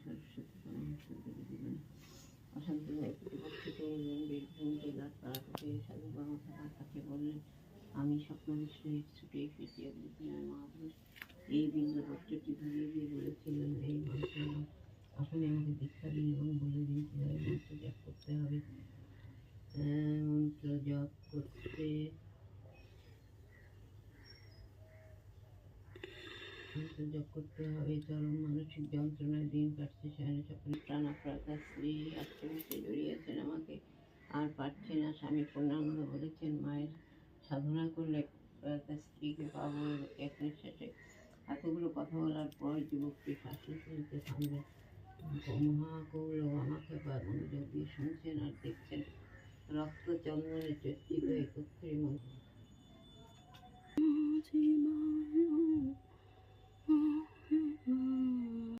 সরস্বতী পরমেশ্বরী জীবনে অশান্ত প্রতিপক্ষিত এবং বীরভূম জেলার তারাপীঠে সাধু বাবা থাকার কাছে বললেন, আমি স্বপ্নবিষ্ট ছুটে এসেছি অদ্বিতীয় মহাপুরুষ এই বিন্দুপত্রটি ধরিয়ে দিয়ে বলেছিলেন, এই মন্ত্র আপনি আমাকে দীক্ষা দিন এবং বলে দিন কীভাবে মন্ত্র জপ করতে হবে। মন্ত্র জপ করতে হবে। চরম মানসিক যন্ত্রণায় দিন কাটছে, শয়নে স্বপ্নে প্রাণাপ্রাতা স্ত্রী আত্মবিশ্বে জড়িয়েছেন আমাকে আর পারছি না। স্বামী পূর্ণানন্দ বলেছেন, মায়ের সাধনা করলে তার স্ত্রীকে পাবো এক নিঃশ্বাসে। এতগুলো কথা বলার পর যুবকটি শ্বাস নিতে থামলেন। মহাকৌরব আমাকে মনোযোগ দিয়ে শুনছেন আর দেখছেন। রক্ত চন্দনে চর্চিত একত্রী মন্ত্র